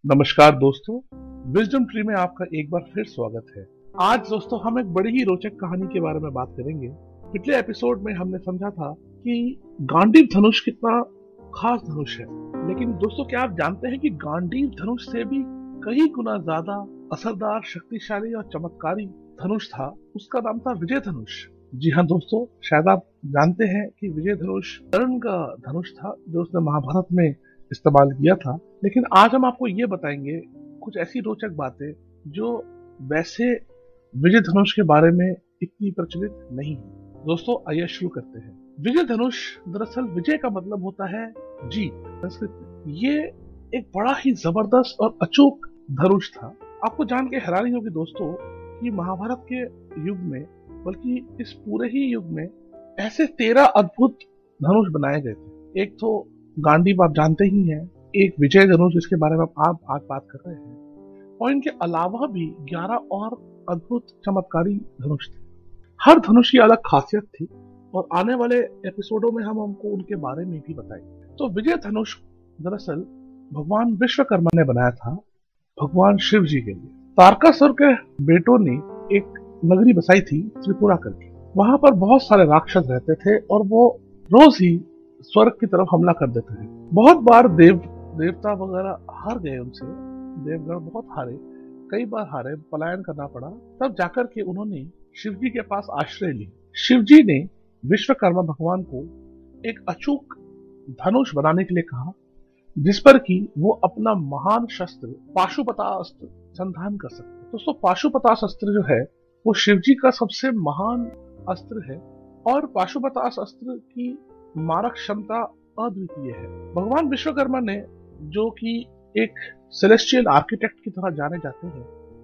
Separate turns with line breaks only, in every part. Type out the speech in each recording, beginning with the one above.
नमस्कार दोस्तों, wisdom tree में आपका एक बार फिर स्वागत है। आज दोस्तों हम एक बड़ी ही रोचक कहानी के बारे में बात करेंगे। पिछले एपिसोड में हमने समझा था कि गांडीव धनुष कितना खास धनुष है, लेकिन दोस्तों क्या आप जानते हैं कि गांडीव धनुष से भी कई गुना ज्यादा असरदार, शक्तिशाली और चमत्कारी धनुष था। उसका नाम था विजय धनुष। जी हाँ दोस्तों, शायद आप जानते हैं कि विजय धनुष कर्ण का धनुष था जो उसने महाभारत में इस्तेमाल किया था। लेकिन आज हम आपको ये बताएंगे कुछ ऐसी रोचक बातें जो वैसे विजय धनुष के बारे में इतनी प्रचलित नहीं है। दोस्तों आइए शुरू करते हैं। विजय धनुष दरअसल विजय का मतलब होता है जीत संस्कृत में। ये एक बड़ा ही जबरदस्त और अचूक धनुष था। आपको जान के हैरानी होगी दोस्तों कि महाभारत के युग में, बल्कि इस पूरे ही युग में ऐसे 13 अद्भुत धनुष बनाए गए थे। एक तो गांडीव आप जानते ही हैं, एक विजय धनुष जिसके बारे में आप आज बात कर रहे हैं, और इनके अलावा भी 11 और अद्भुत चमत्कारी धनुष थे। हर धनुष की अलग खासियत थी और आने वाले एपिसोडों में हम हमको उनके बारे में भी बताएंगे। तो विजय धनुष दरअसल भगवान विश्वकर्मा ने बनाया था भगवान शिव जी के लिए। तारकासुर के बेटों ने एक नगरी बसाई थी त्रिपुरा करके। वहां पर बहुत सारे राक्षस रहते थे और वो रोज ही स्वर्ग की तरफ हमला कर देते थे। बहुत बार देवता वगैरह हार गए उनसे, देवगण बहुत हारे, कई बार हारे, पलायन करना पड़ा। तब जाकर के उन्होंने शिव जी के पास आश्रय लिया। शिव जी ने विश्वकर्मा भगवान को एक अचूक धनुष बनाने के लिए कहा, जिस पर कि वो अपना महान शस्त्र पाशुपतास्त्र संधान कर सके। दोस्तों पाशुपतास्त्र अस्त्र जो है वो शिव जी का सबसे महान अस्त्र है और पाशुपतास्त्र अस्त्र की मारक क्षमता अद्वितीय है। भगवान विश्वकर्मा ने, जो कि एक सेलेस्टियल आर्किटेक्ट की तरह जाने जाते हैं,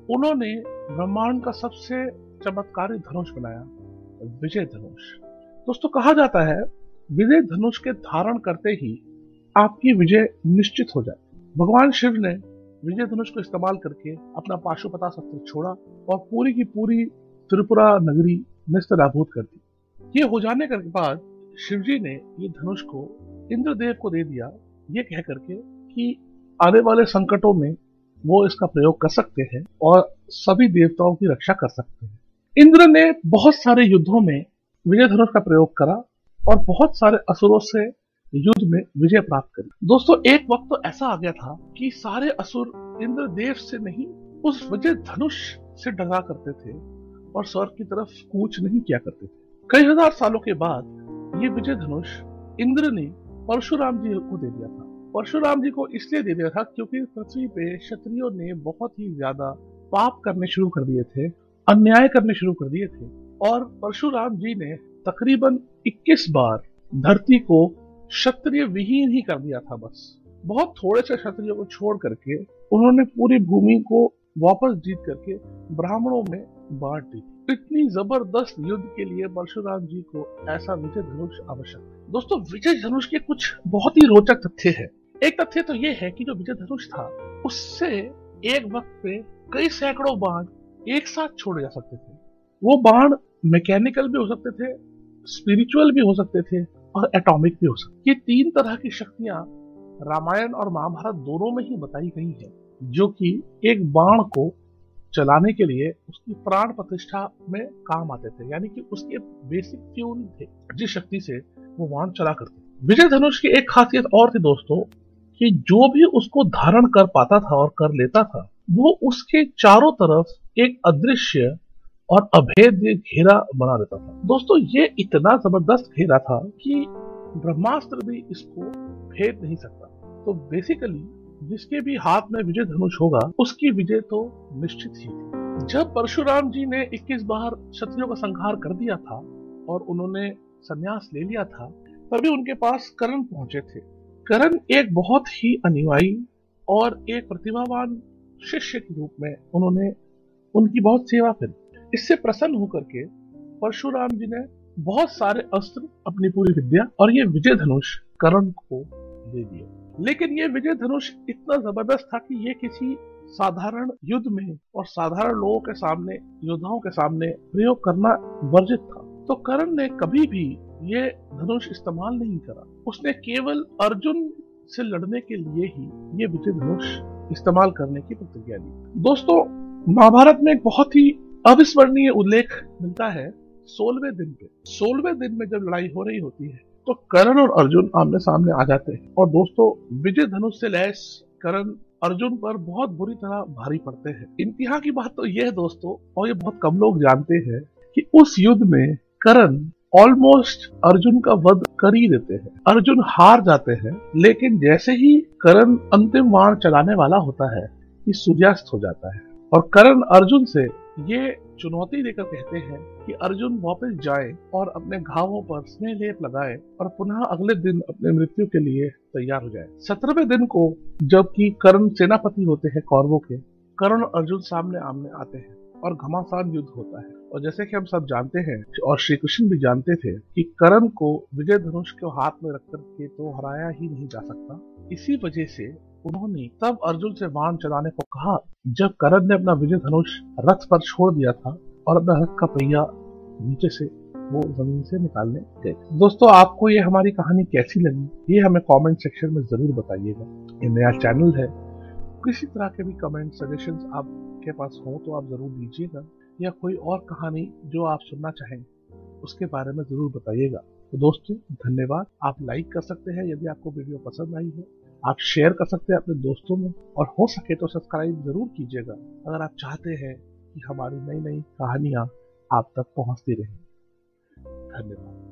उन्होंने ब्रह्मांड का सबसे चमत्कारी धनुष बनाया, विजय धनुष। दोस्तों कहा जाता है विजय धनुष के धारण करते ही आपकी विजय निश्चित हो जाए। भगवान शिव ने विजय धनुष को इस्तेमाल करके अपना पाशुपतास्त्र अस्त्र छोड़ा और पूरी की पूरी त्रिपुरा नगरी नेस्तनाबूद कर दी। ये हो जाने के बाद शिव जी ने ये धनुष को इंद्रदेव को दे दिया, ये कह करके कि आने वाले संकटों में वो इसका प्रयोग कर सकते हैं और सभी देवताओं की रक्षा कर सकते हैं। इंद्र ने बहुत सारे युद्धों में विजय धनुष का प्रयोग करा और बहुत सारे असुरों से युद्ध में विजय प्राप्त करी। दोस्तों एक वक्त तो ऐसा आ गया था कि सारे असुर इंद्रदेव से नहीं, उस विजय धनुष से डरा करते थे और स्वर्ग की तरफ कूच नहीं किया करते थे। कई हजार सालों के बाद ये विजय धनुष इंद्र ने परशुराम जी को दे दिया था। परशुराम जी को इसलिए दे दिया था क्योंकि पृथ्वी पे क्षत्रियों ने बहुत ही ज्यादा पाप करने शुरू कर दिए थे, अन्याय करने शुरू कर दिए थे, और परशुराम जी ने तकरीबन 21 बार धरती को क्षत्रिय विहीन ही कर दिया था। बस बहुत थोड़े से क्षत्रियों को छोड़ करके उन्होंने पूरी भूमि को वापस जीत करके ब्राह्मणों में बांट दी। इतनी जबरदस्त युद्ध के लिए परशुराम जी को ऐसा विजय धनुष आवश्यक है। दोस्तों विजय धनुष के कुछ बहुत ही रोचक तथ्य है। एक तथ्य तो ये है कि जो विजय धनुष था उससे एक वक्त पे कई सैकड़ों बाण एक साथ छोड़े जा सकते थे। वो बाण मैकेनिकल भी हो सकते थे, स्पिरिचुअल भी हो सकते थे और एटॉमिक भी हो सकते। ये 3 तरह की शक्तियां रामायण और महाभारत दोनों में ही बताई गई है, जो कि एक बाण को चलाने के लिए उसकी प्राण प्रतिष्ठा में काम आते थे, यानी कि उसके बेसिक फ्यूल थे जिस शक्ति से वो बाण चला करते। विजय धनुष की एक खासियत और थी दोस्तों कि जो भी उसको धारण कर पाता था और कर लेता था, वो उसके चारों तरफ एक अदृश्य और अभेद्य घेरा बना देता था। दोस्तों ये इतना जबरदस्त घेरा था कि ब्रह्मास्त्र भी इसको भेद नहीं सकता। तो बेसिकली जिसके भी हाथ में विजय धनुष होगा उसकी विजय तो निश्चित ही थी। जब परशुराम जी ने 21 बार क्षत्रियों का संहार कर दिया था और उन्होंने संन्यास ले लिया था, तभी उनके पास कर्ण पहुंचे थे। कर्ण एक बहुत ही अनुयायी और एक प्रतिभावान शिष्य के रूप में उन्होंने उनकी बहुत सेवा करी। इससे प्रसन्न होकर के परशुराम जी ने बहुत सारे अस्त्र, अपनी पूरी विद्या और ये विजय धनुष कर्ण को दे दिया। लेकिन ये विजय धनुष इतना जबरदस्त था कि ये किसी साधारण युद्ध में और साधारण लोगों के सामने, योद्धाओं के सामने प्रयोग करना वर्जित था। तो कर्ण ने कभी भी ये धनुष इस्तेमाल नहीं करा। उसने केवल अर्जुन से लड़ने के लिए ही ये विजय धनुष इस्तेमाल करने की प्रतिज्ञा ली। दोस्तों, महाभारत में एक बहुत ही अविस्मरणीय उल्लेख मिलता है 16वें दिन पे। 16वें दिन में जब लड़ाई हो रही होती है तो कर्ण और अर्जुन आमने सामने आ जाते हैं और दोस्तों विजय धनुष से लैस कर्ण अर्जुन पर बहुत बुरी तरह भारी पड़ते हैं। इम्तिहान की बात तो यह है दोस्तों, और ये बहुत कम लोग जानते हैं, कि उस युद्ध में कर्ण ऑलमोस्ट अर्जुन का वध कर ही देते हैं। अर्जुन हार जाते हैं, लेकिन जैसे ही कर्ण अंतिम बाण चलाने वाला होता है कि सूर्यास्त हो जाता है और कर्ण अर्जुन से ये चुनौती देकर कहते हैं कि अर्जुन वापस जाए और अपने घावों पर स्नेह लेप लगाए और पुनः अगले दिन अपने मृत्यु के लिए तैयार हो जाए। 17वें दिन को जबकि कर्ण सेनापति होते हैं कौरवों के, कर्ण और अर्जुन सामने आमने आते हैं और घमासान युद्ध होता है। और जैसे कि हम सब जानते हैं और श्री कृष्ण भी जानते थे कि कर्ण को विजय धनुष को हाथ में रखकर के तो हराया ही नहीं जा सकता, इसी वजह से उन्होंने तब अर्जुन से बाण चलाने को कहा जब कर्ण ने अपना विजय धनुष रथ पर छोड़ दिया था और अपना रथ का पहिया नीचे से वो जमीन से निकालने गए। दोस्तों, आपको ये हमारी कहानी कैसी लगी ये हमें कमेंट सेक्शन में जरूर बताइएगा। ये नया चैनल है, किसी तरह के भी कमेंट सजेशंस आपके पास हो तो आप जरूर दीजिएगा, या कोई और कहानी जो आप सुनना चाहें उसके बारे में जरूर बताइएगा। तो दोस्तों धन्यवाद। आप लाइक कर सकते हैं यदि आपको वीडियो पसंद आई है, आप शेयर कर सकते हैं अपने दोस्तों में, और हो सके तो सब्सक्राइब जरूर कीजिएगा अगर आप चाहते हैं कि हमारी नई नई कहानियां आप तक पहुंचती रहें। धन्यवाद।